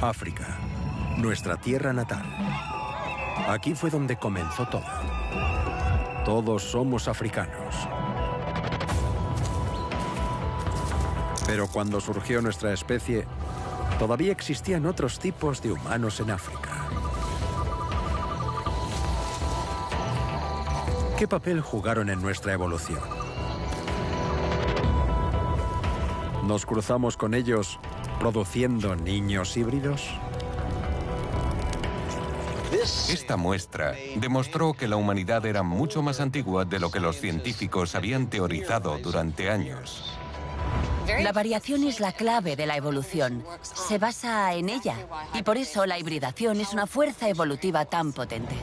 África, nuestra tierra natal. Aquí fue donde comenzó todo. Todos somos africanos. Pero cuando surgió nuestra especie, todavía existían otros tipos de humanos en África. ¿Qué papel jugaron en nuestra evolución? ¿Nos cruzamos con ellos produciendo niños híbridos? Esta muestra demostró que la humanidad era mucho más antigua de lo que los científicos habían teorizado durante años. La variación es la clave de la evolución. Se basa en ella. Y por eso la hibridación es una fuerza evolutiva tan potente.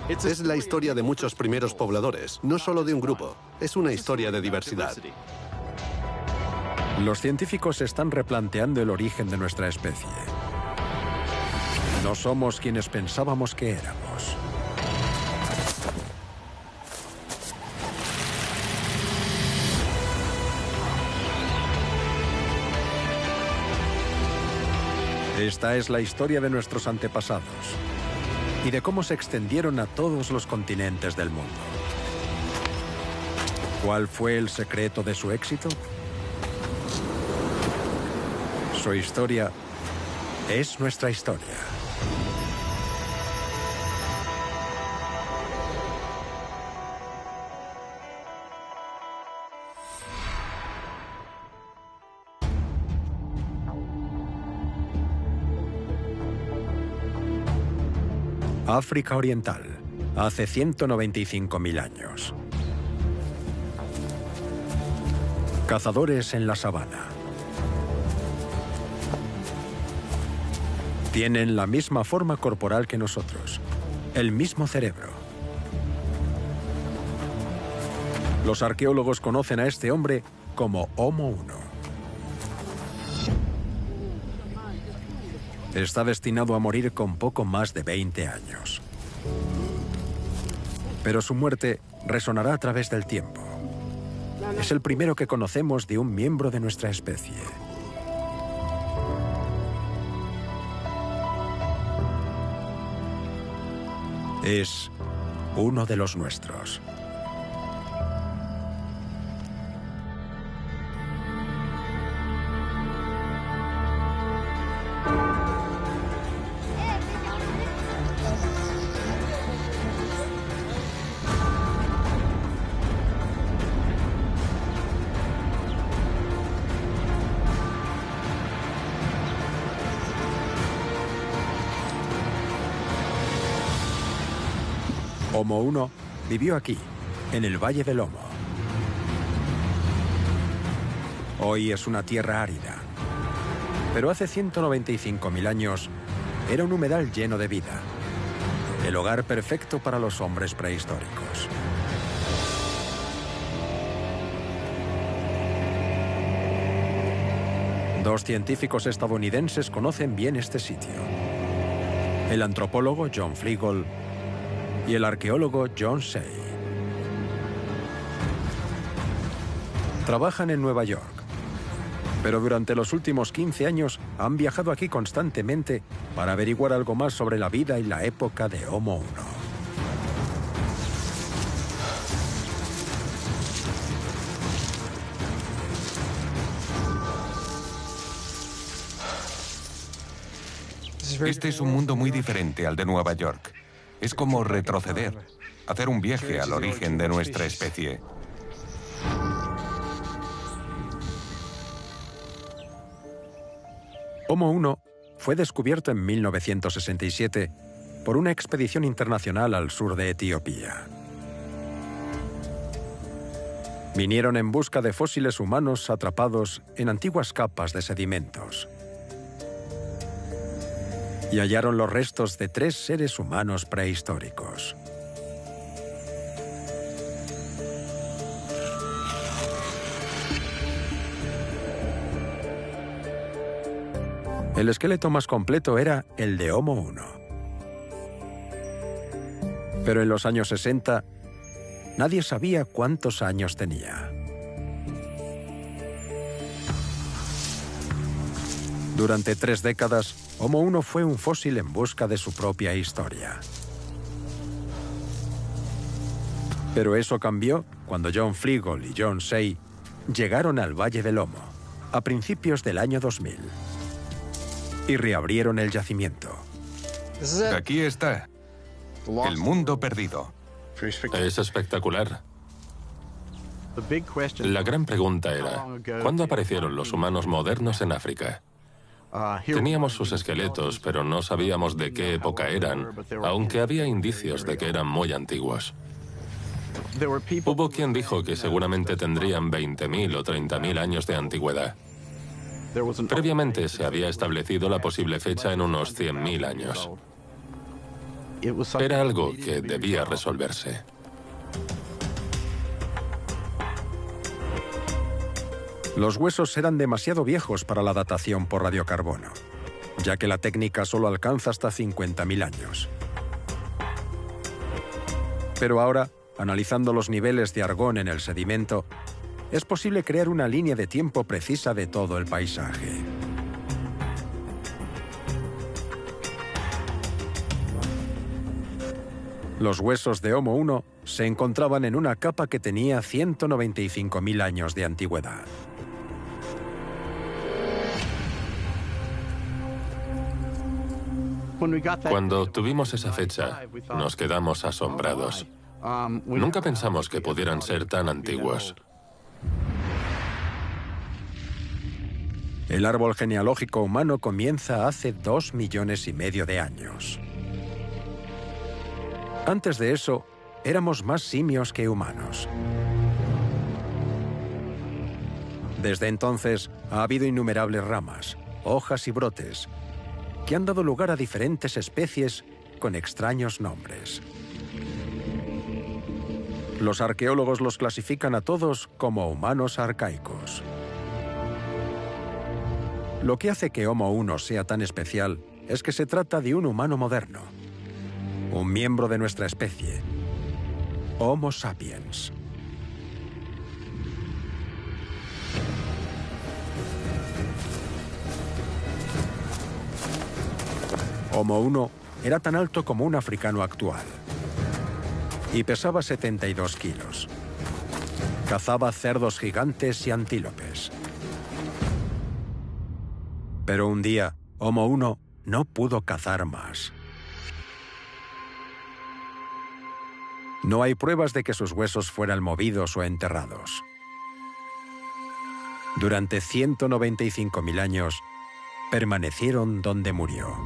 Es la historia de muchos primeros pobladores, no solo de un grupo. Es una historia de diversidad. Los científicos están replanteando el origen de nuestra especie. No somos quienes pensábamos que éramos. Esta es la historia de nuestros antepasados y de cómo se extendieron a todos los continentes del mundo. ¿Cuál fue el secreto de su éxito? Su historia es nuestra historia. África Oriental, hace 195.000 años. Cazadores en la sabana. Tienen la misma forma corporal que nosotros, el mismo cerebro. Los arqueólogos conocen a este hombre como Homo 1. Está destinado a morir con poco más de 20 años. Pero su muerte resonará a través del tiempo. Es el primero que conocemos de un miembro de nuestra especie. Es uno de los nuestros. Homo 1 vivió aquí, en el Valle del Omo. Hoy es una tierra árida, pero hace 195.000 años era un humedal lleno de vida, el hogar perfecto para los hombres prehistóricos. Dos científicos estadounidenses conocen bien este sitio: el antropólogo John Fleagle y el arqueólogo John Shea. Trabajan en Nueva York, pero durante los últimos 15 años han viajado aquí constantemente para averiguar algo más sobre la vida y la época de Homo 1. Este es un mundo muy diferente al de Nueva York. Es como retroceder, hacer un viaje al origen de nuestra especie. Homo 1 fue descubierto en 1967 por una expedición internacional al sur de Etiopía. Vinieron en busca de fósiles humanos atrapados en antiguas capas de sedimentos. Y hallaron los restos de 3 seres humanos prehistóricos. El esqueleto más completo era el de Homo 1. Pero en los años 60, nadie sabía cuántos años tenía. Durante 3 décadas, Homo 1 fue un fósil en busca de su propia historia. Pero eso cambió cuando John Fleagle y John Say llegaron al Valle del Homo a principios del año 2000 y reabrieron el yacimiento. Aquí está. El mundo perdido. Es espectacular. La gran pregunta era, ¿cuándo aparecieron los humanos modernos en África? Teníamos sus esqueletos, pero no sabíamos de qué época eran, aunque había indicios de que eran muy antiguos. Hubo quien dijo que seguramente tendrían 20.000 o 30.000 años de antigüedad. Previamente se había establecido la posible fecha en unos 100.000 años. Era algo que debía resolverse. Los huesos eran demasiado viejos para la datación por radiocarbono, ya que la técnica solo alcanza hasta 50.000 años. Pero ahora, analizando los niveles de argón en el sedimento, es posible crear una línea de tiempo precisa de todo el paisaje. Los huesos de Homo 1 se encontraban en una capa que tenía 195.000 años de antigüedad. Cuando tuvimos esa fecha, nos quedamos asombrados. Nunca pensamos que pudieran ser tan antiguos. El árbol genealógico humano comienza hace 2,5 millones de años. Antes de eso, éramos más simios que humanos. Desde entonces, ha habido innumerables ramas, hojas y brotes, que han dado lugar a diferentes especies con extraños nombres. Los arqueólogos los clasifican a todos como humanos arcaicos. Lo que hace que Homo 1 sea tan especial es que se trata de un humano moderno, un miembro de nuestra especie, Homo sapiens. Homo 1 era tan alto como un africano actual y pesaba 72 kilos. Cazaba cerdos gigantes y antílopes. Pero un día, Homo 1 no pudo cazar más. No hay pruebas de que sus huesos fueran movidos o enterrados. Durante 195.000 años, permanecieron donde murió.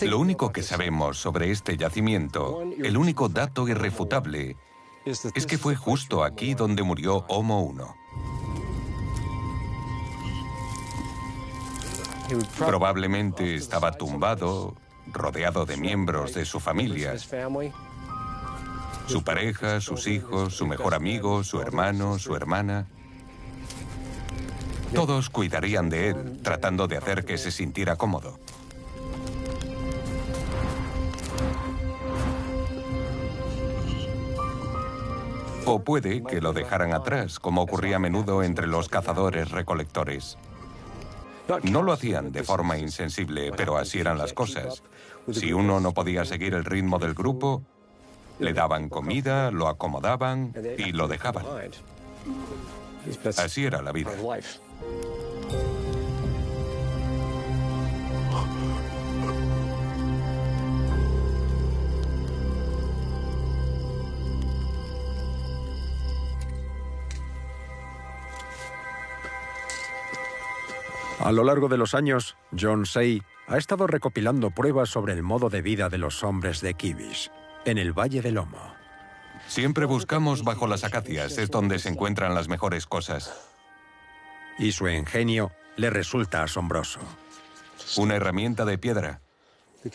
Lo único que sabemos sobre este yacimiento, el único dato irrefutable, es que fue justo aquí donde murió Homo 1. Probablemente estaba tumbado, rodeado de miembros de su familia, su pareja, sus hijos, su mejor amigo, su hermano, su hermana. Todos cuidarían de él, tratando de hacer que se sintiera cómodo. O puede que lo dejaran atrás, como ocurría a menudo entre los cazadores-recolectores. No lo hacían de forma insensible, pero así eran las cosas. Si uno no podía seguir el ritmo del grupo, le daban comida, lo acomodaban y lo dejaban. Así era la vida. A lo largo de los años, John Say ha estado recopilando pruebas sobre el modo de vida de los hombres de Kibish, en el Valle del Homo. Siempre buscamos bajo las acacias, es donde se encuentran las mejores cosas. Y su ingenio le resulta asombroso. Una herramienta de piedra.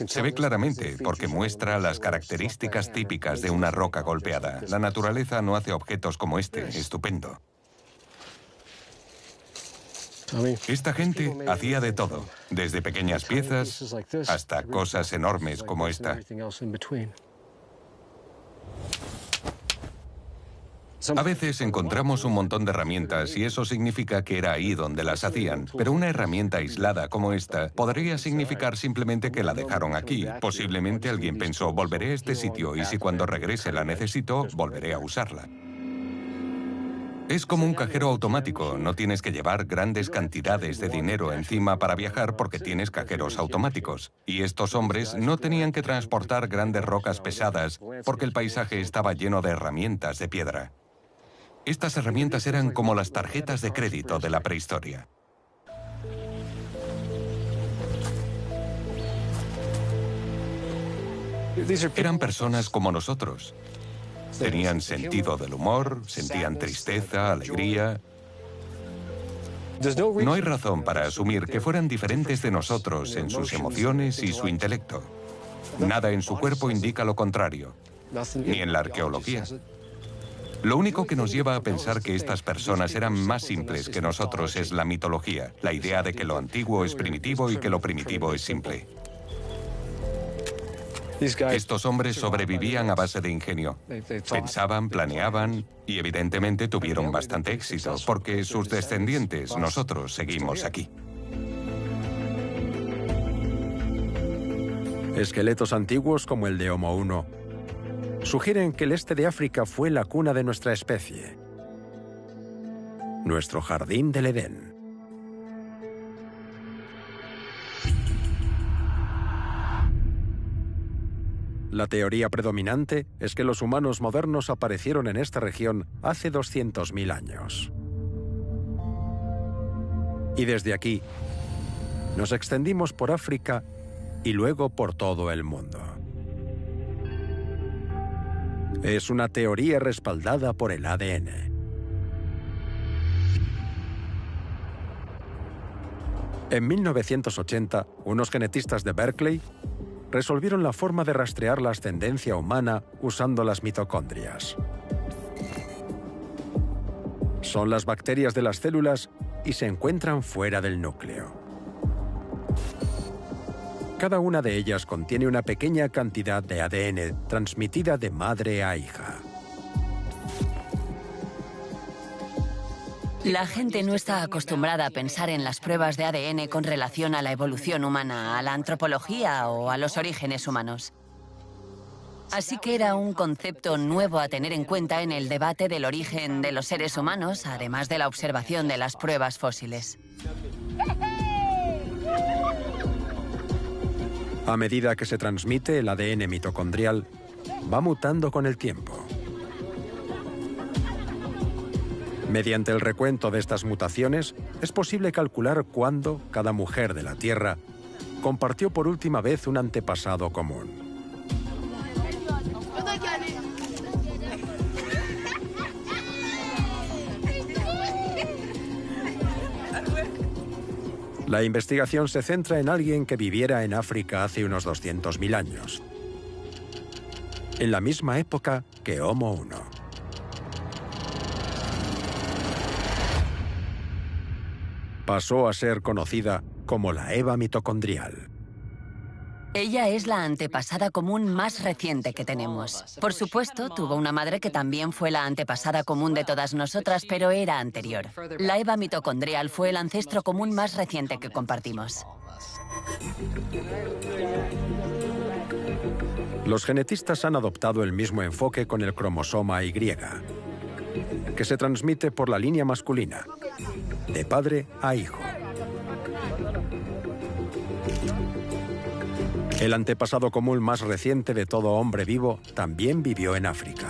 Se ve claramente porque muestra las características típicas de una roca golpeada. La naturaleza no hace objetos como este, estupendo. Esta gente hacía de todo, desde pequeñas piezas hasta cosas enormes como esta. A veces encontramos un montón de herramientas y eso significa que era ahí donde las hacían. Pero una herramienta aislada como esta podría significar simplemente que la dejaron aquí. Posiblemente alguien pensó, volveré a este sitio y si cuando regrese la necesito, volveré a usarla. Es como un cajero automático, no tienes que llevar grandes cantidades de dinero encima para viajar porque tienes cajeros automáticos. Y estos hombres no tenían que transportar grandes rocas pesadas porque el paisaje estaba lleno de herramientas de piedra. Estas herramientas eran como las tarjetas de crédito de la prehistoria. Eran personas como nosotros. Tenían sentido del humor, sentían tristeza, alegría. No hay razón para asumir que fueran diferentes de nosotros en sus emociones y su intelecto. Nada en su cuerpo indica lo contrario, ni en la arqueología. Lo único que nos lleva a pensar que estas personas eran más simples que nosotros es la mitología, la idea de que lo antiguo es primitivo y que lo primitivo es simple. Estos hombres sobrevivían a base de ingenio. Pensaban, planeaban y evidentemente tuvieron bastante éxito, porque sus descendientes, nosotros, seguimos aquí. Esqueletos antiguos como el de Homo 1 sugieren que el este de África fue la cuna de nuestra especie, nuestro jardín del Edén. La teoría predominante es que los humanos modernos aparecieron en esta región hace 200.000 años. Y desde aquí, nos extendimos por África y luego por todo el mundo. Es una teoría respaldada por el ADN. En 1980, unos genetistas de Berkeley resolvieron la forma de rastrear la ascendencia humana usando las mitocondrias. Son las bacterias de las células y se encuentran fuera del núcleo. Cada una de ellas contiene una pequeña cantidad de ADN transmitida de madre a hija. La gente no está acostumbrada a pensar en las pruebas de ADN con relación a la evolución humana, a la antropología o a los orígenes humanos. Así que era un concepto nuevo a tener en cuenta en el debate del origen de los seres humanos, además de la observación de las pruebas fósiles. A medida que se transmite, el ADN mitocondrial va mutando con el tiempo. Mediante el recuento de estas mutaciones, es posible calcular cuándo cada mujer de la Tierra compartió por última vez un antepasado común. La investigación se centra en alguien que viviera en África hace unos 200.000 años, en la misma época que Homo 1. Pasó a ser conocida como la Eva mitocondrial. Ella es la antepasada común más reciente que tenemos. Por supuesto, tuvo una madre que también fue la antepasada común de todas nosotras, pero era anterior. La Eva mitocondrial fue el ancestro común más reciente que compartimos. Los genetistas han adoptado el mismo enfoque con el cromosoma Y, que se transmite por la línea masculina, de padre a hijo. El antepasado común más reciente de todo hombre vivo también vivió en África.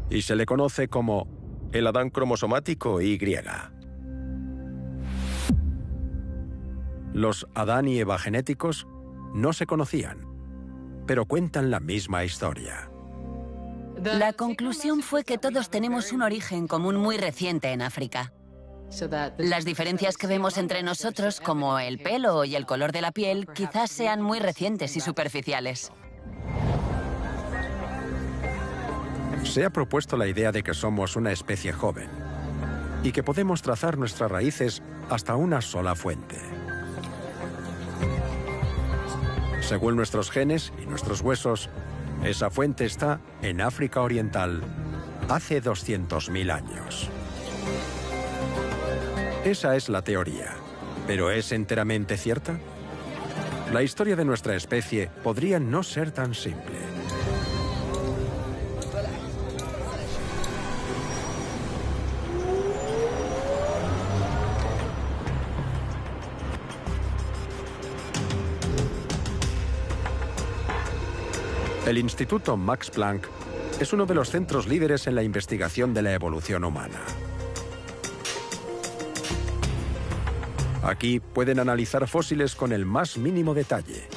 Y se le conoce como el Adán cromosomático Y. Los Adán y Eva genéticos no se conocían, pero cuentan la misma historia. La conclusión fue que todos tenemos un origen común muy reciente en África. Las diferencias que vemos entre nosotros, como el pelo y el color de la piel, quizás sean muy recientes y superficiales. Se ha propuesto la idea de que somos una especie joven y que podemos trazar nuestras raíces hasta una sola fuente. Según nuestros genes y nuestros huesos, esa fuente está en África Oriental hace 200.000 años. Esa es la teoría. ¿Pero es enteramente cierta? La historia de nuestra especie podría no ser tan simple. El Instituto Max Planck es uno de los centros líderes en la investigación de la evolución humana. Aquí pueden analizar fósiles con el más mínimo detalle,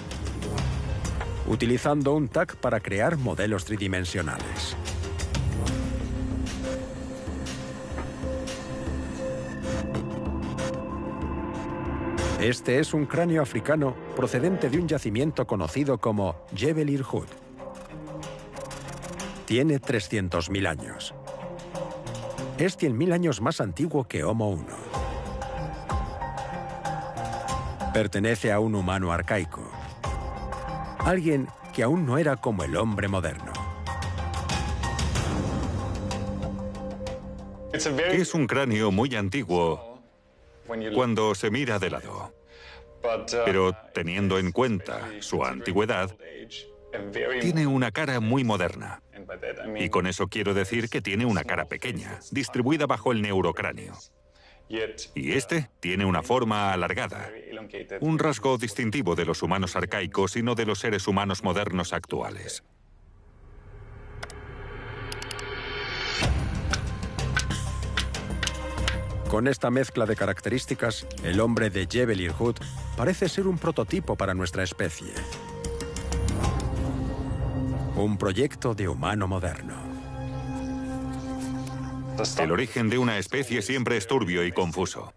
utilizando un TAC para crear modelos tridimensionales. Este es un cráneo africano procedente de un yacimiento conocido como Jebel Irhoud. Tiene 300.000 años. Es 100.000 años más antiguo que Homo 1. Pertenece a un humano arcaico. Alguien que aún no era como el hombre moderno. Es un cráneo muy antiguo cuando se mira de lado. Pero teniendo en cuenta su antigüedad, tiene una cara muy moderna. Y con eso quiero decir que tiene una cara pequeña, distribuida bajo el neurocráneo. Y este tiene una forma alargada, un rasgo distintivo de los humanos arcaicos y no de los seres humanos modernos actuales. Con esta mezcla de características, el hombre de Jebel Irhoud parece ser un prototipo para nuestra especie. Un proyecto de humano moderno. El origen de una especie siempre es turbio y confuso.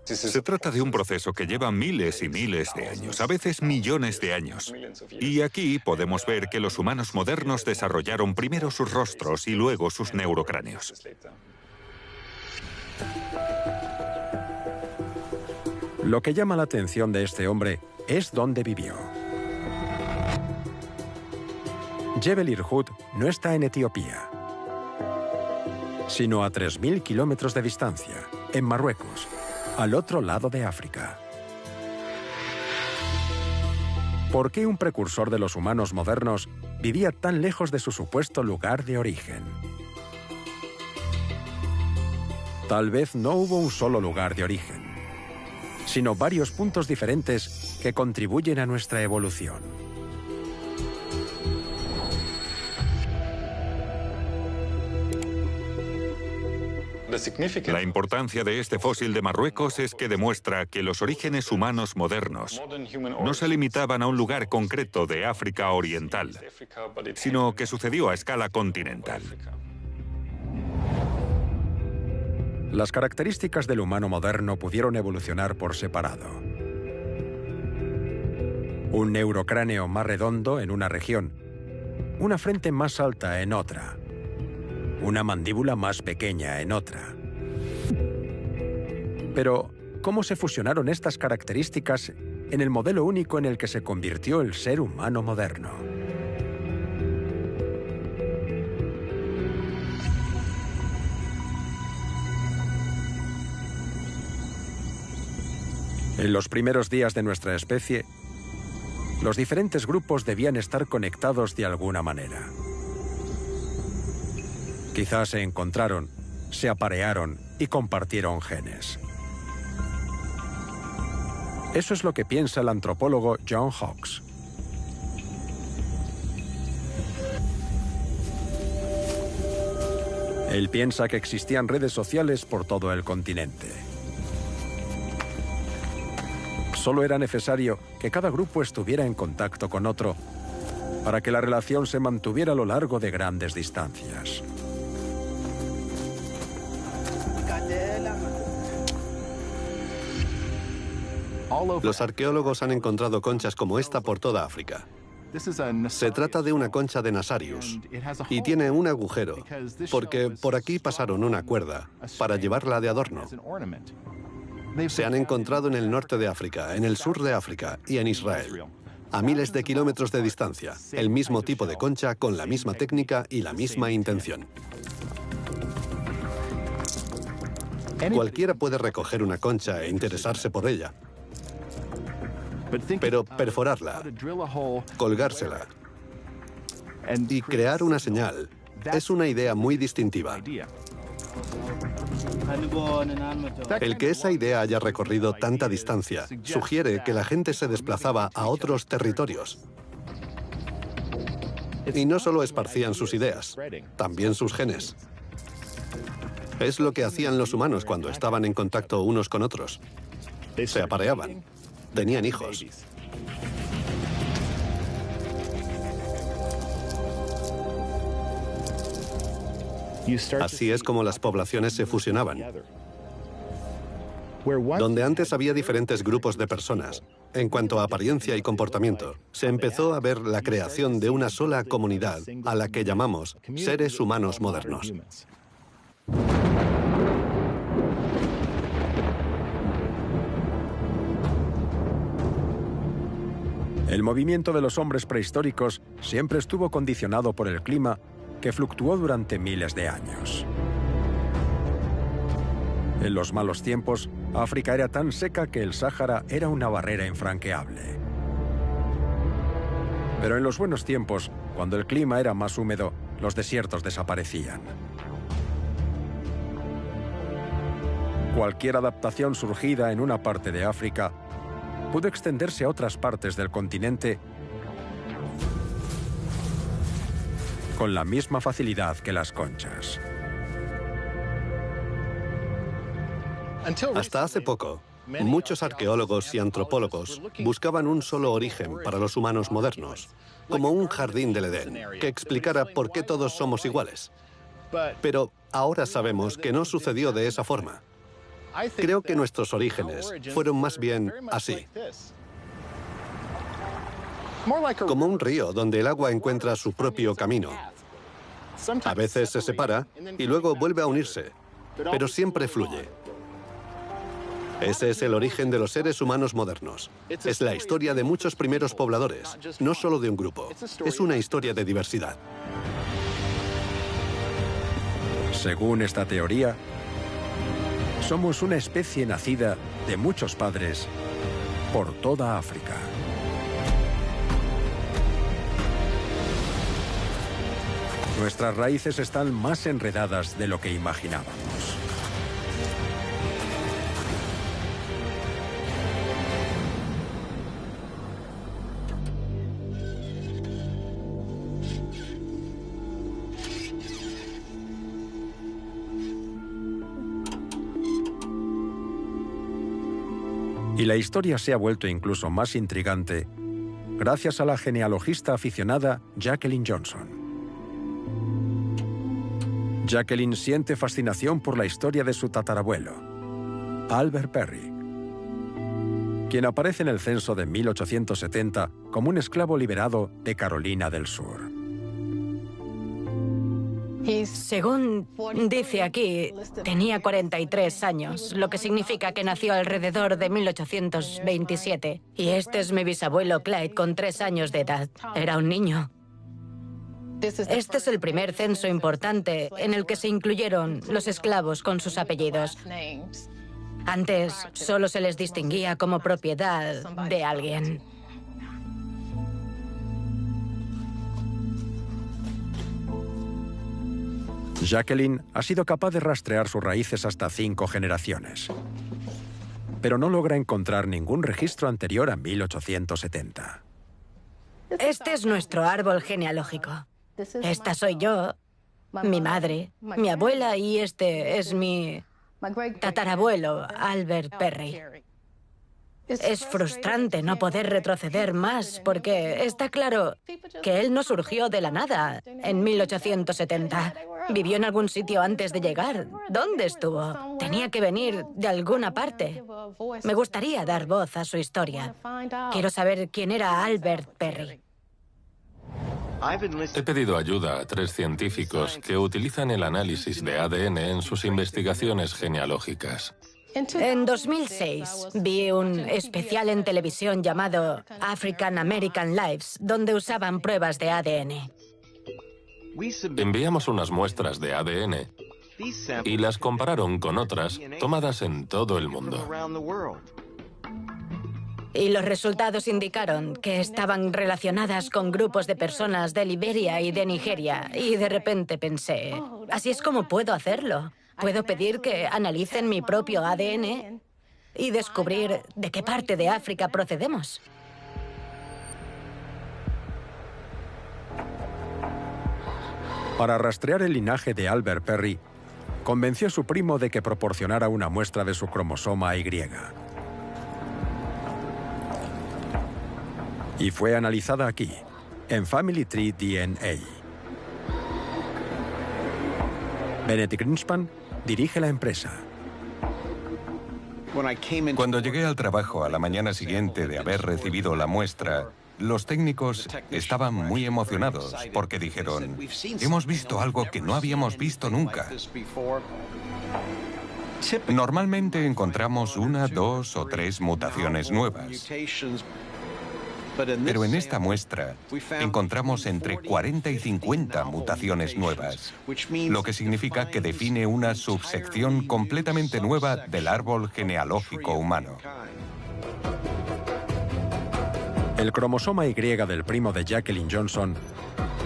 Se trata de un proceso que lleva miles y miles de años, a veces millones de años. Y aquí podemos ver que los humanos modernos desarrollaron primero sus rostros y luego sus neurocráneos. Lo que llama la atención de este hombre es dónde vivió. Jebel Irhoud no está en Etiopía, sino a 3.000 kilómetros de distancia, en Marruecos, al otro lado de África. ¿Por qué un precursor de los humanos modernos vivía tan lejos de su supuesto lugar de origen? Tal vez no hubo un solo lugar de origen, sino varios puntos diferentes que contribuyen a nuestra evolución. La importancia de este fósil de Marruecos es que demuestra que los orígenes humanos modernos no se limitaban a un lugar concreto de África Oriental, sino que sucedió a escala continental. Las características del humano moderno pudieron evolucionar por separado. Un neurocráneo más redondo en una región, una frente más alta en otra, una mandíbula más pequeña en otra. Pero, ¿cómo se fusionaron estas características en el modelo único en el que se convirtió el ser humano moderno? En los primeros días de nuestra especie, los diferentes grupos debían estar conectados de alguna manera. Quizás se encontraron, se aparearon y compartieron genes. Eso es lo que piensa el antropólogo John Hawkes. Él piensa que existían redes sociales por todo el continente. Solo era necesario que cada grupo estuviera en contacto con otro para que la relación se mantuviera a lo largo de grandes distancias. Los arqueólogos han encontrado conchas como esta por toda África. Se trata de una concha de Nasarius y tiene un agujero porque por aquí pasaron una cuerda para llevarla de adorno. Se han encontrado en el norte de África, en el sur de África y en Israel. a miles de kilómetros de distancia, el mismo tipo de concha con la misma técnica y la misma intención. Cualquiera puede recoger una concha e interesarse por ella, pero perforarla, colgársela y crear una señal es una idea muy distintiva. El que esa idea haya recorrido tanta distancia sugiere que la gente se desplazaba a otros territorios. Y no solo esparcían sus ideas, también sus genes. Es lo que hacían los humanos cuando estaban en contacto unos con otros. Se apareaban, tenían hijos. Así es como las poblaciones se fusionaban. Donde antes había diferentes grupos de personas, en cuanto a apariencia y comportamiento, se empezó a ver la creación de una sola comunidad a la que llamamos seres humanos modernos. El movimiento de los hombres prehistóricos siempre estuvo condicionado por el clima que fluctuó durante miles de años. En los malos tiempos, África era tan seca que el Sáhara era una barrera infranqueable. Pero en los buenos tiempos, cuando el clima era más húmedo, los desiertos desaparecían. Cualquier adaptación surgida en una parte de África pudo extenderse a otras partes del continente con la misma facilidad que las conchas. Hasta hace poco, muchos arqueólogos y antropólogos buscaban un solo origen para los humanos modernos, como un jardín del Edén, que explicara por qué todos somos iguales. Pero ahora sabemos que no sucedió de esa forma. Creo que nuestros orígenes fueron más bien así. Como un río donde el agua encuentra su propio camino. A veces se separa y luego vuelve a unirse, pero siempre fluye. Ese es el origen de los seres humanos modernos. Es la historia de muchos primeros pobladores, no solo de un grupo. Es una historia de diversidad. Según esta teoría, somos una especie nacida de muchos padres por toda África. Nuestras raíces están más enredadas de lo que imaginábamos. Y la historia se ha vuelto incluso más intrigante gracias a la genealogista aficionada Jacqueline Johnson. Jacqueline siente fascinación por la historia de su tatarabuelo, Albert Perry, quien aparece en el censo de 1870 como un esclavo liberado de Carolina del Sur. Según dice aquí, tenía 43 años, lo que significa que nació alrededor de 1827. Y este es mi bisabuelo Clyde, con 3 años de edad. Era un niño. Este es el primer censo importante en el que se incluyeron los esclavos con sus apellidos. Antes solo se les distinguía como propiedad de alguien. Jacqueline ha sido capaz de rastrear sus raíces hasta 5 generaciones, pero no logra encontrar ningún registro anterior a 1870. Este es nuestro árbol genealógico. Esta soy yo, mi madre, mi abuela y este es mi tatarabuelo, Albert Perry. Es frustrante no poder retroceder más porque está claro que él no surgió de la nada en 1870. Vivió en algún sitio antes de llegar. ¿Dónde estuvo? Tenía que venir de alguna parte. Me gustaría dar voz a su historia. Quiero saber quién era Albert Perry. He pedido ayuda a 3 científicos que utilizan el análisis de ADN en sus investigaciones genealógicas. En 2006 vi un especial en televisión llamado African American Lives, donde usaban pruebas de ADN. Enviamos unas muestras de ADN y las compararon con otras tomadas en todo el mundo. Y los resultados indicaron que estaban relacionadas con grupos de personas de Liberia y de Nigeria. Y de repente pensé, así es como puedo hacerlo. Puedo pedir que analicen mi propio ADN y descubrir de qué parte de África procedemos. Para rastrear el linaje de Albert Perry, convenció a su primo de que proporcionara una muestra de su cromosoma Y. Y fue analizada aquí, en Family Tree DNA. Bennett Greenspan dirige la empresa. Cuando llegué al trabajo a la mañana siguiente de haber recibido la muestra, los técnicos estaban muy emocionados porque dijeron, hemos visto algo que no habíamos visto nunca. Normalmente encontramos 1, 2 o 3 mutaciones nuevas. Pero en esta muestra encontramos entre 40 y 50 mutaciones nuevas, lo que significa que define una subsección completamente nueva del árbol genealógico humano. El cromosoma Y del primo de Jacqueline Johnson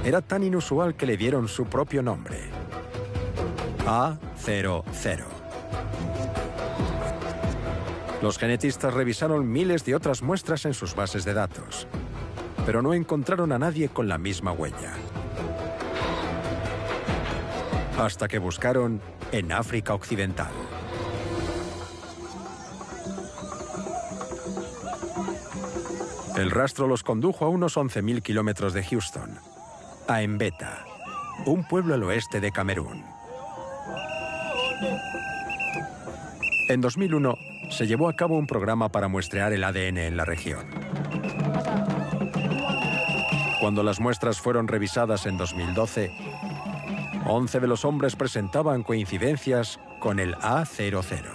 era tan inusual que le dieron su propio nombre, A00. Los genetistas revisaron miles de otras muestras en sus bases de datos, pero no encontraron a nadie con la misma huella. Hasta que buscaron en África Occidental. El rastro los condujo a unos 11.000 kilómetros de Houston, a Mbeta, un pueblo al oeste de Camerún. En 2001, se llevó a cabo un programa para muestrear el ADN en la región. Cuando las muestras fueron revisadas en 2012, 11 de los hombres presentaban coincidencias con el A00.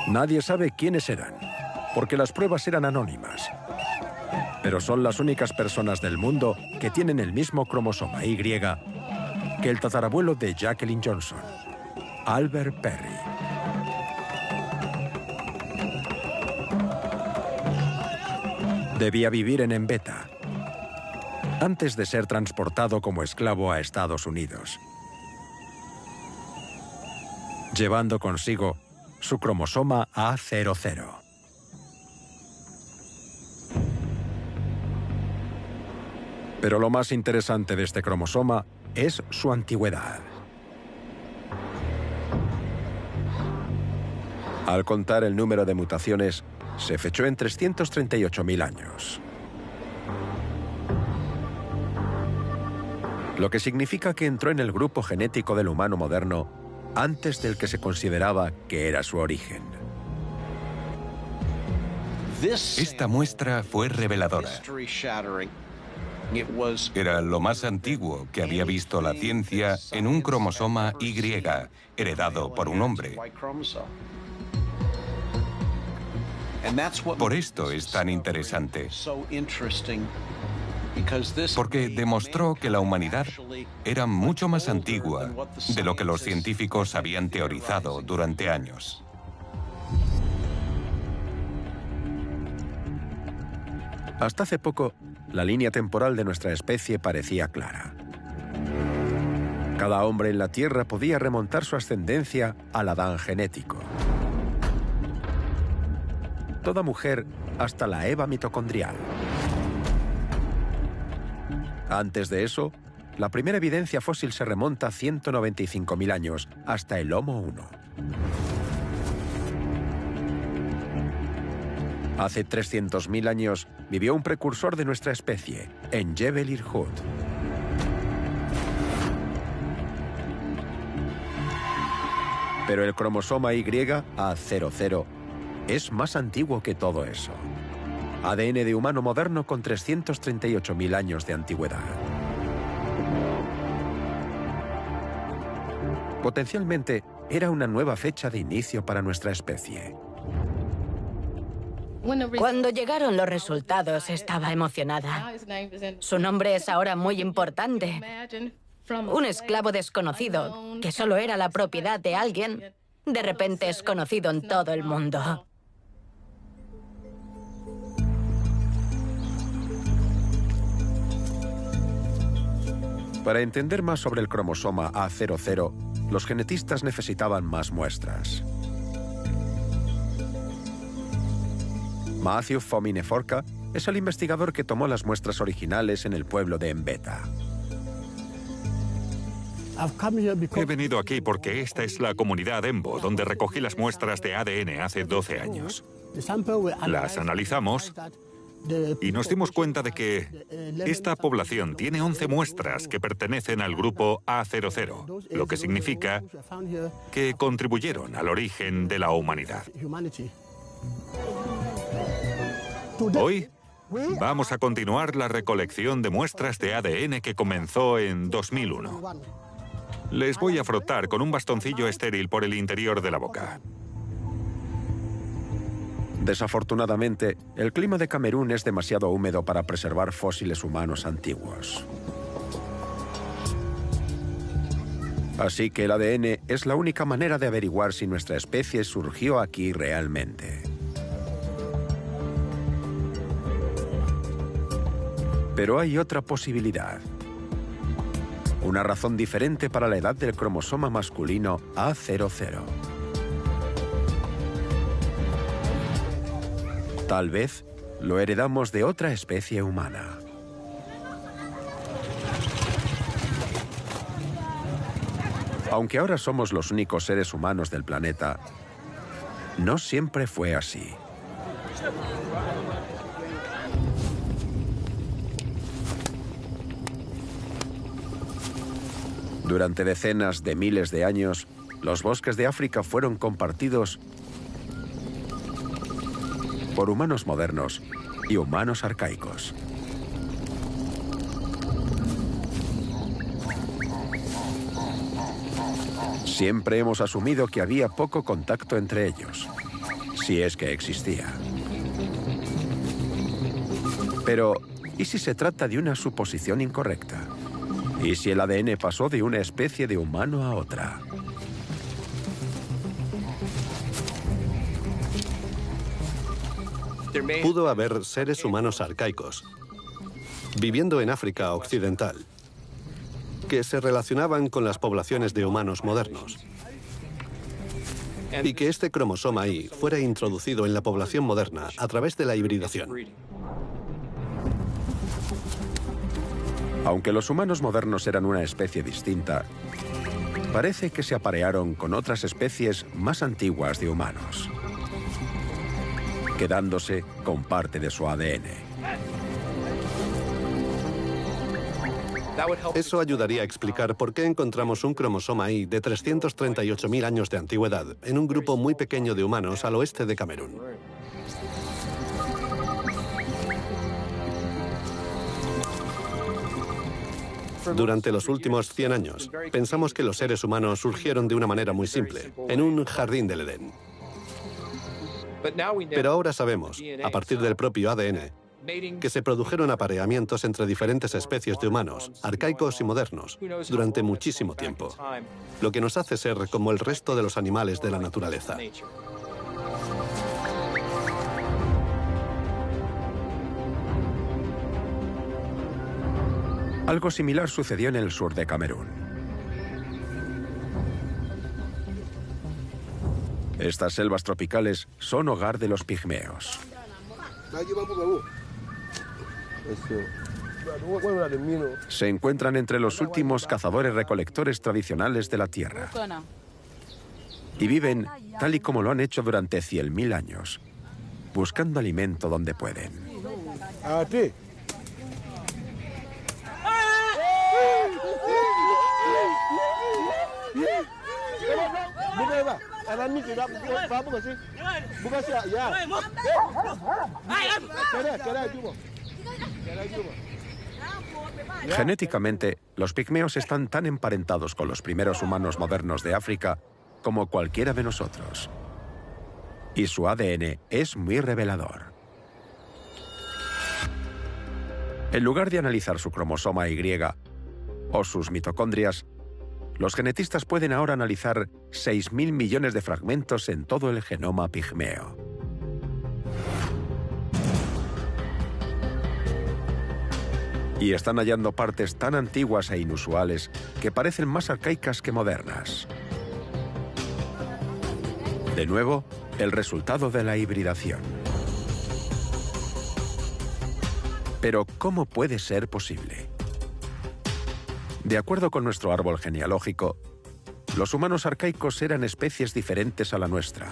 Nadie sabe quiénes eran, porque las pruebas eran anónimas. Pero son las únicas personas del mundo que tienen el mismo cromosoma Y que el tatarabuelo de Jacqueline Johnson, Albert Perry. Debía vivir en Mbeta antes de ser transportado como esclavo a Estados Unidos, llevando consigo su cromosoma A00. Pero lo más interesante de este cromosoma es su antigüedad. Al contar el número de mutaciones, se fechó en 338.000 años. Lo que significa que entró en el grupo genético del humano moderno antes del que se consideraba que era su origen. Esta muestra fue reveladora. Era lo más antiguo que había visto la ciencia en un cromosoma Y, heredado por un hombre. Por esto es tan interesante, porque demostró que la humanidad era mucho más antigua de lo que los científicos habían teorizado durante años. Hasta hace poco, la línea temporal de nuestra especie parecía clara. Cada hombre en la Tierra podía remontar su ascendencia al Adán genético. Toda mujer hasta la Eva mitocondrial. Antes de eso, la primera evidencia fósil se remonta a 195.000 años, hasta el Homo 1. Hace 300.000 años vivió un precursor de nuestra especie, en Jebel Irhoud. Pero el cromosoma Y, A00, es más antiguo que todo eso. ADN de humano moderno con 338.000 años de antigüedad. Potencialmente, era una nueva fecha de inicio para nuestra especie. Cuando llegaron los resultados, estaba emocionada. Su nombre es ahora muy importante. Un esclavo desconocido, que solo era la propiedad de alguien, de repente es conocido en todo el mundo. Para entender más sobre el cromosoma A00, los genetistas necesitaban más muestras. Matthew Fomineforca es el investigador que tomó las muestras originales en el pueblo de Mbeta. He venido aquí porque esta es la comunidad Embo, donde recogí las muestras de ADN hace 12 años. Las analizamos y nos dimos cuenta de que esta población tiene 11 muestras que pertenecen al grupo A00, lo que significa que contribuyeron al origen de la humanidad. Hoy vamos a continuar la recolección de muestras de ADN que comenzó en 2001. Les voy a frotar con un bastoncillo estéril por el interior de la boca. Desafortunadamente, el clima de Camerún es demasiado húmedo para preservar fósiles humanos antiguos. Así que el ADN es la única manera de averiguar si nuestra especie surgió aquí realmente. Pero hay otra posibilidad. Una razón diferente para la edad del cromosoma masculino A00. Tal vez lo heredamos de otra especie humana. Aunque ahora somos los únicos seres humanos del planeta, no siempre fue así. Durante decenas de miles de años, los bosques de África fueron compartidos por humanos modernos y humanos arcaicos. Siempre hemos asumido que había poco contacto entre ellos, si es que existía. Pero, ¿y si se trata de una suposición incorrecta? ¿Y si el ADN pasó de una especie de humano a otra? Pudo haber seres humanos arcaicos, viviendo en África Occidental, que se relacionaban con las poblaciones de humanos modernos. Y que este cromosoma Y fuera introducido en la población moderna a través de la hibridación. Aunque los humanos modernos eran una especie distinta, parece que se aparearon con otras especies más antiguas de humanos, quedándose con parte de su ADN. Eso ayudaría a explicar por qué encontramos un cromosoma Y de 338.000 años de antigüedad en un grupo muy pequeño de humanos al oeste de Camerún. Durante los últimos 100 años, pensamos que los seres humanos surgieron de una manera muy simple, en un jardín del Edén. Pero ahora sabemos, a partir del propio ADN, que se produjeron apareamientos entre diferentes especies de humanos, arcaicos y modernos, durante muchísimo tiempo, lo que nos hace ser como el resto de los animales de la naturaleza. Algo similar sucedió en el sur de Camerún. Estas selvas tropicales son hogar de los pigmeos. Se encuentran entre los últimos cazadores-recolectores tradicionales de la Tierra. Y viven tal y como lo han hecho durante 100.000 años, buscando alimento donde pueden. Genéticamente, los pigmeos están tan emparentados con los primeros humanos modernos de África como cualquiera de nosotros. Y su ADN es muy revelador. En lugar de analizar su cromosoma Y o sus mitocondrias, los genetistas pueden ahora analizar 6.000 millones de fragmentos en todo el genoma pigmeo. Y están hallando partes tan antiguas e inusuales que parecen más arcaicas que modernas. De nuevo, el resultado de la hibridación. Pero, ¿cómo puede ser posible? De acuerdo con nuestro árbol genealógico, los humanos arcaicos eran especies diferentes a la nuestra.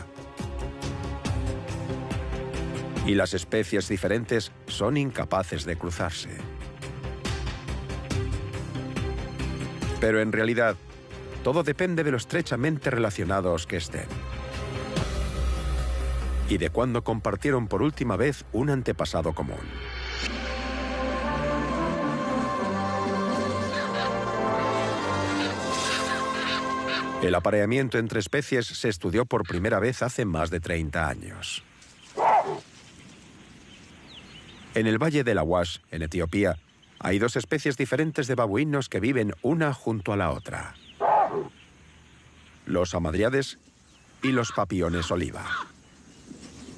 Y las especies diferentes son incapaces de cruzarse. Pero en realidad, todo depende de lo estrechamente relacionados que estén. Y de cuándo compartieron por última vez un antepasado común. El apareamiento entre especies se estudió por primera vez hace más de 30 años. En el valle del Awash, en Etiopía, hay dos especies diferentes de babuinos que viven una junto a la otra. Los hamadriades y los papiones oliva.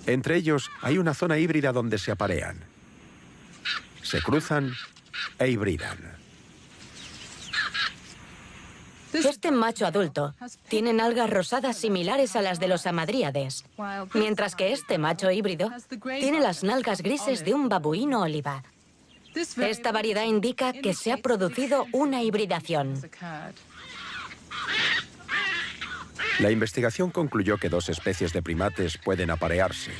Entre ellos hay una zona híbrida donde se aparean. Se cruzan e hibridan. Este macho adulto tiene nalgas rosadas similares a las de los hamadríades, mientras que este macho híbrido tiene las nalgas grises de un babuino oliva. Esta variedad indica que se ha producido una hibridación. La investigación concluyó que dos especies de primates pueden aparearse,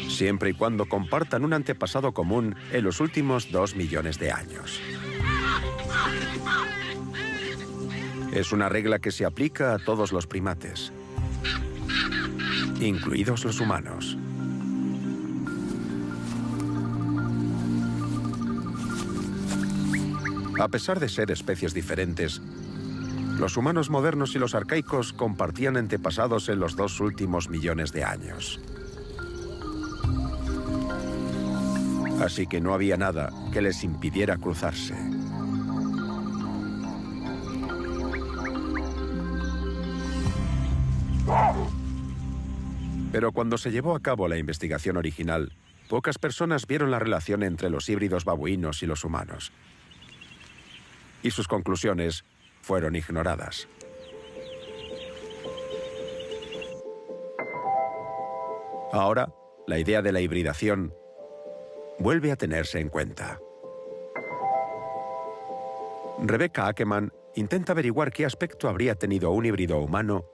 siempre y cuando compartan un antepasado común en los últimos 2 millones de años. Es una regla que se aplica a todos los primates, incluidos los humanos. A pesar de ser especies diferentes, los humanos modernos y los arcaicos compartían antepasados en los 2 últimos millones de años. Así que no había nada que les impidiera cruzarse. Pero cuando se llevó a cabo la investigación original, pocas personas vieron la relación entre los híbridos babuinos y los humanos. Y sus conclusiones fueron ignoradas. Ahora, la idea de la hibridación vuelve a tenerse en cuenta. Rebecca Ackerman intenta averiguar qué aspecto habría tenido un híbrido humano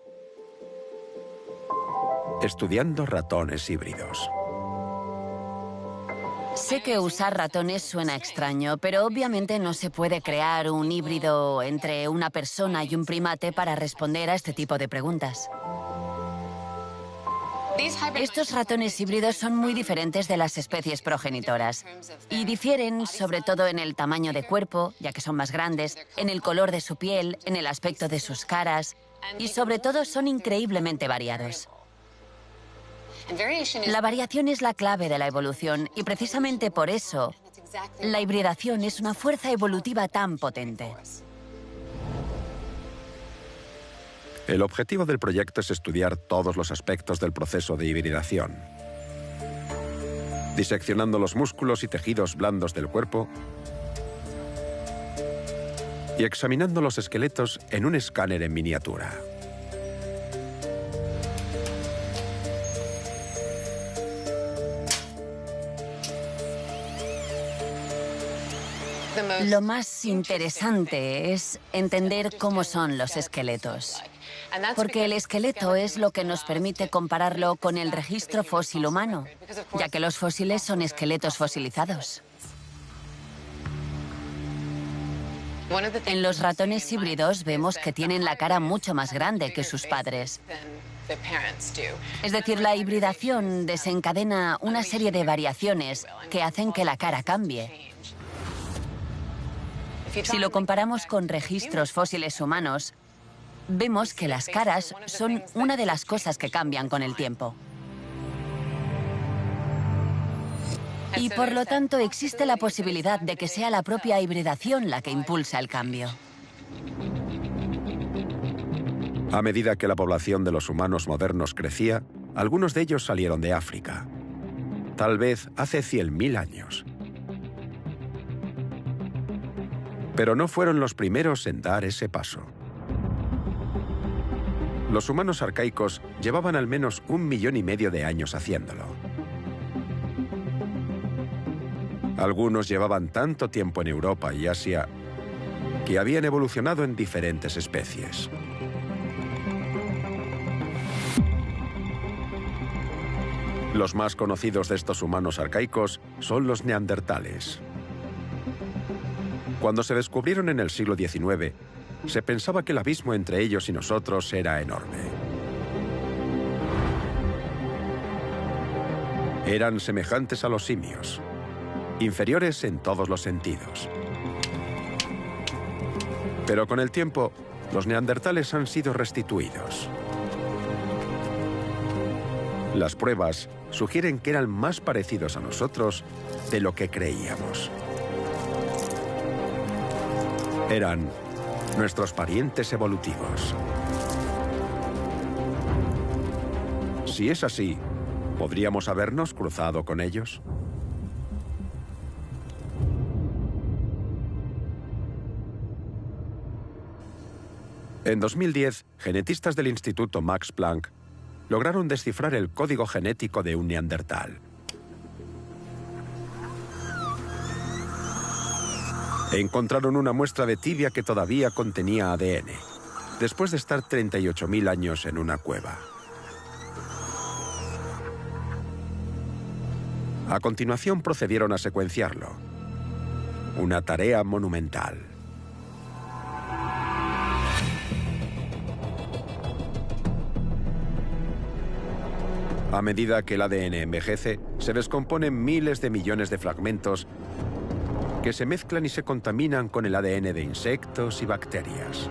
estudiando ratones híbridos. Sé que usar ratones suena extraño, pero obviamente no se puede crear un híbrido entre una persona y un primate para responder a este tipo de preguntas. Estos ratones híbridos son muy diferentes de las especies progenitoras y difieren sobre todo en el tamaño de cuerpo, ya que son más grandes, en el color de su piel, en el aspecto de sus caras y sobre todo son increíblemente variados. La variación es la clave de la evolución y precisamente por eso la hibridación es una fuerza evolutiva tan potente. El objetivo del proyecto es estudiar todos los aspectos del proceso de hibridación, diseccionando los músculos y tejidos blandos del cuerpo y examinando los esqueletos en un escáner en miniatura. Lo más interesante es entender cómo son los esqueletos, porque el esqueleto es lo que nos permite compararlo con el registro fósil humano, ya que los fósiles son esqueletos fosilizados. En los ratones híbridos vemos que tienen la cara mucho más grande que sus padres. Es decir, la hibridación desencadena una serie de variaciones que hacen que la cara cambie. Si lo comparamos con registros fósiles humanos, vemos que las caras son una de las cosas que cambian con el tiempo. Y por lo tanto existe la posibilidad de que sea la propia hibridación la que impulsa el cambio. A medida que la población de los humanos modernos crecía, algunos de ellos salieron de África. Tal vez hace 100.000 años. Pero no fueron los primeros en dar ese paso. Los humanos arcaicos llevaban al menos 1,5 millones de años haciéndolo. Algunos llevaban tanto tiempo en Europa y Asia que habían evolucionado en diferentes especies. Los más conocidos de estos humanos arcaicos son los neandertales. Cuando se descubrieron en el siglo XIX, se pensaba que el abismo entre ellos y nosotros era enorme. Eran semejantes a los simios, inferiores en todos los sentidos. Pero con el tiempo, los neandertales han sido restituidos. Las pruebas sugieren que eran más parecidos a nosotros de lo que creíamos. Eran nuestros parientes evolutivos. Si es así, ¿podríamos habernos cruzado con ellos? En 2010, genetistas del Instituto Max Planck lograron descifrar el código genético de un neandertal. Encontraron una muestra de tibia que todavía contenía ADN, después de estar 38.000 años en una cueva. A continuación procedieron a secuenciarlo. Una tarea monumental. A medida que el ADN envejece, se descomponen miles de millones de fragmentos que se mezclan y se contaminan con el ADN de insectos y bacterias.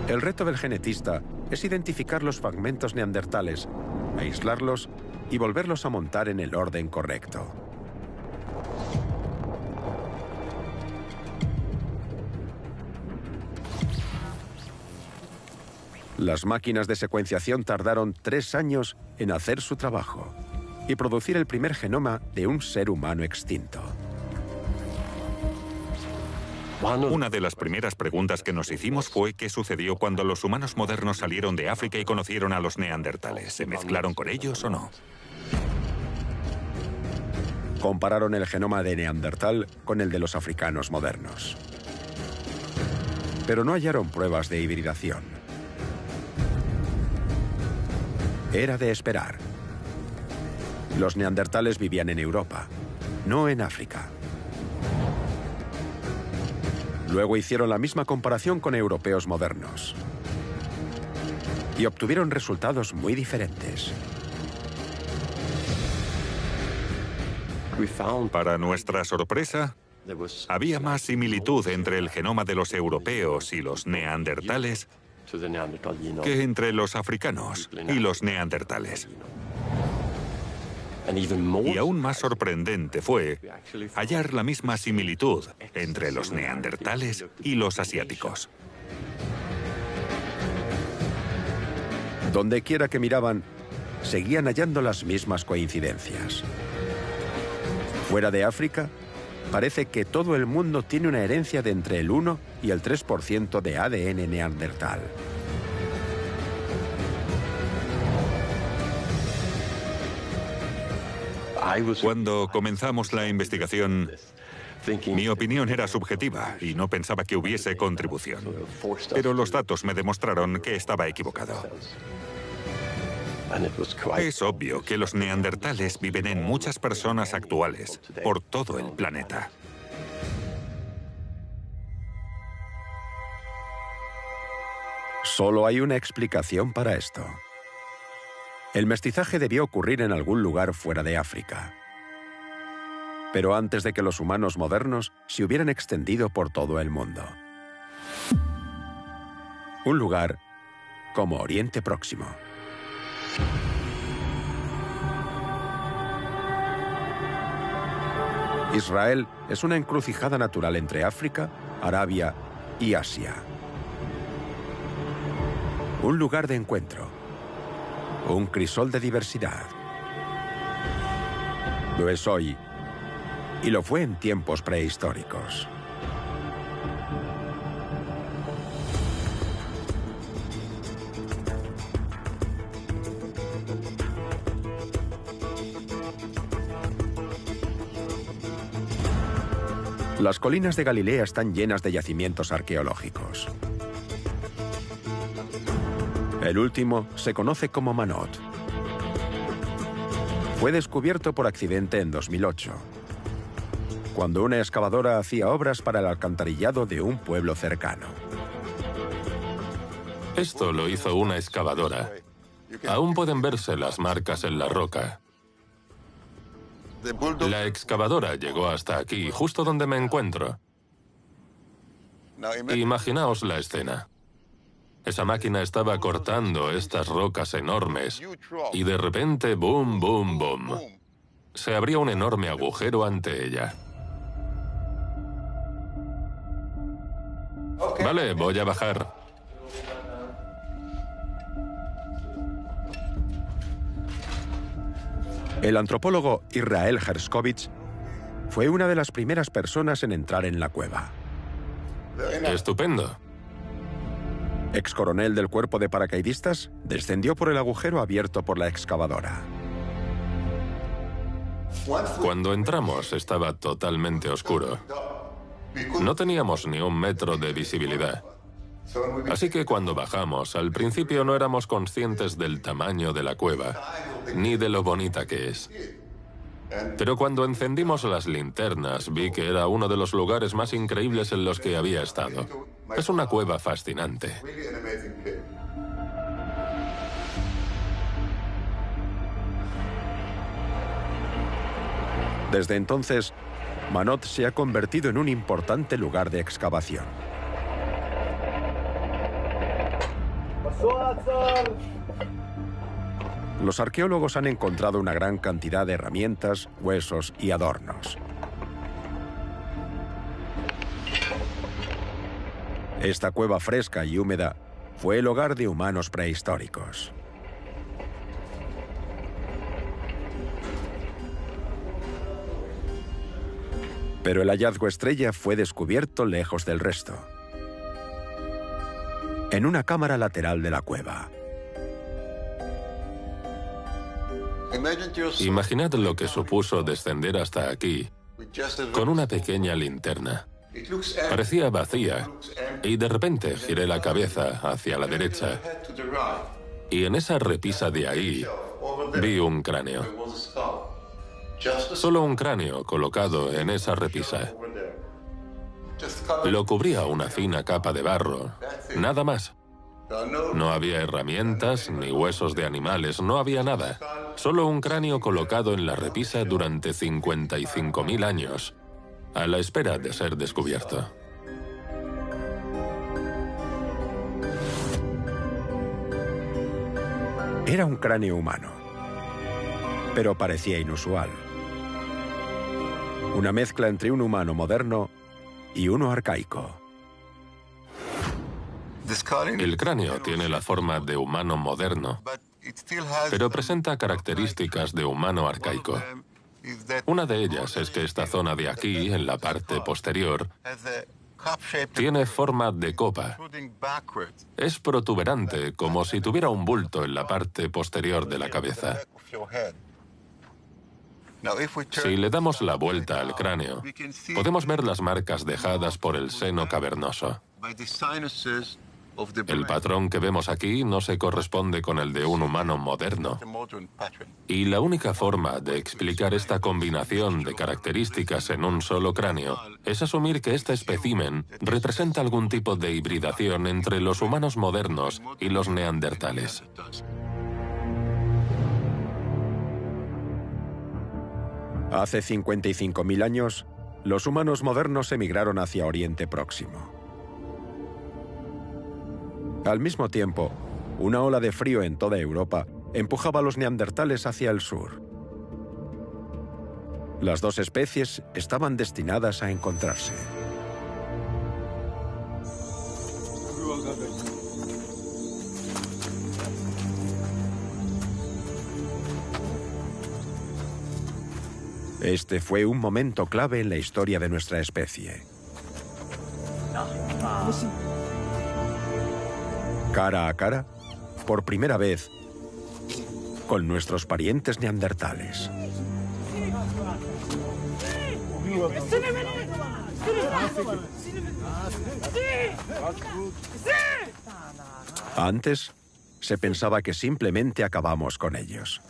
El reto del genetista es identificar los fragmentos neandertales, aislarlos y volverlos a montar en el orden correcto. Las máquinas de secuenciación tardaron 3 años en hacer su trabajo y producir el primer genoma de un ser humano extinto. Una de las primeras preguntas que nos hicimos fue qué sucedió cuando los humanos modernos salieron de África y conocieron a los neandertales. ¿Se mezclaron con ellos o no? Compararon el genoma de Neandertal con el de los africanos modernos. Pero no hallaron pruebas de hibridación. Era de esperar. Los neandertales vivían en Europa, no en África. Luego hicieron la misma comparación con europeos modernos. Y obtuvieron resultados muy diferentes. Para nuestra sorpresa, había más similitud entre el genoma de los europeos y los neandertales que entre los africanos y los neandertales. Y aún más sorprendente fue hallar la misma similitud entre los neandertales y los asiáticos. Donde quiera que miraban, seguían hallando las mismas coincidencias. Fuera de África, parece que todo el mundo tiene una herencia de entre el 1 y el 3% de ADN neandertal. Cuando comenzamos la investigación, mi opinión era subjetiva y no pensaba que hubiese contribución. Pero los datos me demostraron que estaba equivocado. Es obvio que los neandertales viven en muchas personas actuales, por todo el planeta. Solo hay una explicación para esto. El mestizaje debió ocurrir en algún lugar fuera de África. pero antes de que los humanos modernos se hubieran extendido por todo el mundo. Un lugar como Oriente Próximo. Israel es una encrucijada natural entre África, Arabia y Asia. Un lugar de encuentro. Un crisol de diversidad. Lo es hoy y lo fue en tiempos prehistóricos. Las colinas de Galilea están llenas de yacimientos arqueológicos. El último se conoce como Manot. Fue descubierto por accidente en 2008, cuando una excavadora hacía obras para el alcantarillado de un pueblo cercano. Esto lo hizo una excavadora. Aún pueden verse las marcas en la roca. La excavadora llegó hasta aquí, justo donde me encuentro. Imaginaos la escena. Esa máquina estaba cortando estas rocas enormes y de repente, boom, boom, boom. Se abría un enorme agujero ante ella. Vale, voy a bajar. El antropólogo Israel Herskovits fue una de las primeras personas en entrar en la cueva. Estupendo. Ex coronel del cuerpo de paracaidistas, descendió por el agujero abierto por la excavadora. Cuando entramos estaba totalmente oscuro. No teníamos ni 1 metro de visibilidad. Así que cuando bajamos, al principio no éramos conscientes del tamaño de la cueva, ni de lo bonita que es. Pero cuando encendimos las linternas, vi que era uno de los lugares más increíbles en los que había estado. Es una cueva fascinante. Desde entonces, Manot se ha convertido en un importante lugar de excavación. Los arqueólogos han encontrado una gran cantidad de herramientas, huesos y adornos. Esta cueva fresca y húmeda fue el hogar de humanos prehistóricos. Pero el hallazgo estrella fue descubierto lejos del resto, en una cámara lateral de la cueva. Imaginad lo que supuso descender hasta aquí con una pequeña linterna. Parecía vacía y de repente giré la cabeza hacia la derecha y en esa repisa de ahí vi un cráneo. Solo un cráneo colocado en esa repisa. Lo cubría una fina capa de barro, nada más. No había herramientas ni huesos de animales, no había nada. Solo un cráneo colocado en la repisa durante 55.000 años, a la espera de ser descubierto. Era un cráneo humano, pero parecía inusual. Una mezcla entre un humano moderno y uno arcaico. El cráneo tiene la forma de humano moderno, pero presenta características de humano arcaico. Una de ellas es que esta zona de aquí, en la parte posterior, tiene forma de copa. Es protuberante, como si tuviera un bulto en la parte posterior de la cabeza. Si le damos la vuelta al cráneo, podemos ver las marcas dejadas por el seno cavernoso. El patrón que vemos aquí no se corresponde con el de un humano moderno. Y la única forma de explicar esta combinación de características en un solo cráneo es asumir que este espécimen representa algún tipo de hibridación entre los humanos modernos y los Hace 55.000 años, los humanos modernos emigraron hacia Oriente Próximo. Al mismo tiempo, una ola de frío en toda Europa empujaba a los neandertales hacia el sur. Las dos especies estaban destinadas a encontrarse. Este fue un momento clave en la historia de nuestra especie. Cara a cara, por primera vez, con nuestros parientes neandertales. Antes, se pensaba que simplemente acabamos con ellos.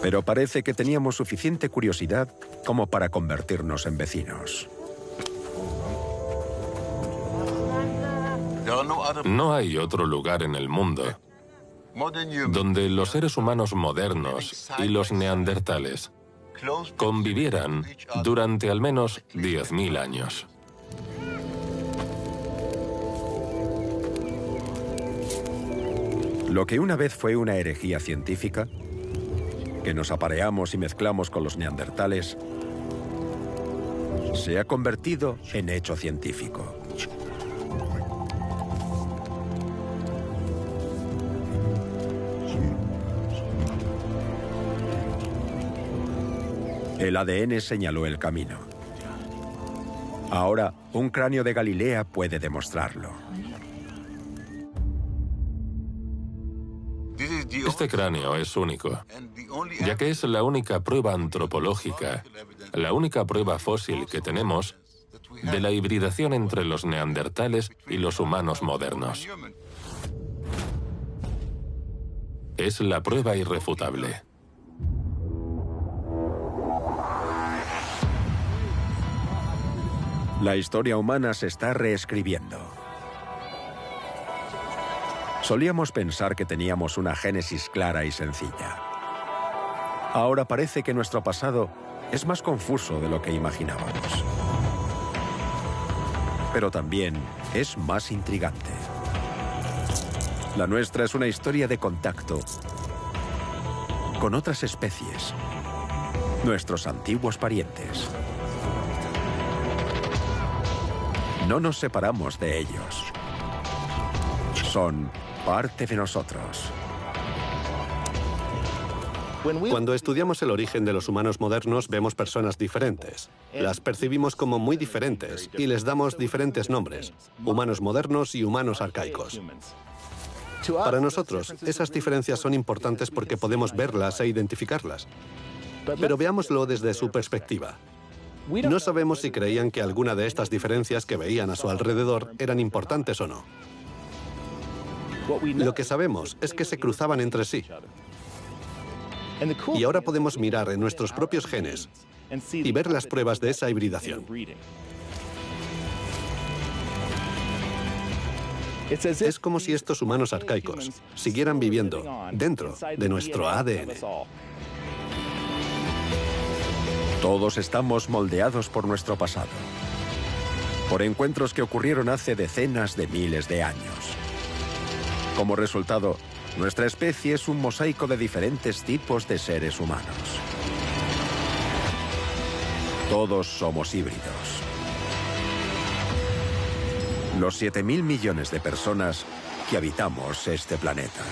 Pero parece que teníamos suficiente curiosidad como para convertirnos en vecinos. No hay otro lugar en el mundo donde los seres humanos modernos y los neandertales convivieran durante al menos 10.000 años. Lo que una vez fue una herejía científica, que nos apareamos y mezclamos con los neandertales, se ha convertido en hecho científico. El ADN señaló el camino. Ahora, un cráneo de Galilea puede demostrarlo. Este cráneo es único, ya que es la única prueba antropológica, la única prueba fósil que tenemos de la hibridación entre los neandertales y los humanos modernos. Es la prueba irrefutable. La historia humana se está reescribiendo. Solíamos pensar que teníamos una génesis clara y sencilla. Ahora parece que nuestro pasado es más confuso de lo que imaginábamos. Pero también es más intrigante. La nuestra es una historia de contacto con otras especies, nuestros antiguos parientes. No nos separamos de ellos. Son parte de nosotros. Cuando estudiamos el origen de los humanos modernos, vemos personas diferentes. Las percibimos como muy diferentes y les damos diferentes nombres: humanos modernos y humanos arcaicos. Para nosotros, esas diferencias son importantes porque podemos verlas e identificarlas. Pero veámoslo desde su perspectiva. No sabemos si creían que alguna de estas diferencias que veían a su alrededor eran importantes o no. Lo que sabemos es que se cruzaban entre sí. Y ahora podemos mirar en nuestros propios genes y ver las pruebas de esa hibridación. Es como si estos humanos arcaicos siguieran viviendo dentro de nuestro ADN. Todos estamos moldeados por nuestro pasado, por encuentros que ocurrieron hace decenas de miles de años. Como resultado, nuestra especie es un mosaico de diferentes tipos de seres humanos. Todos somos híbridos. Los 7.000 millones de personas que habitamos este planeta.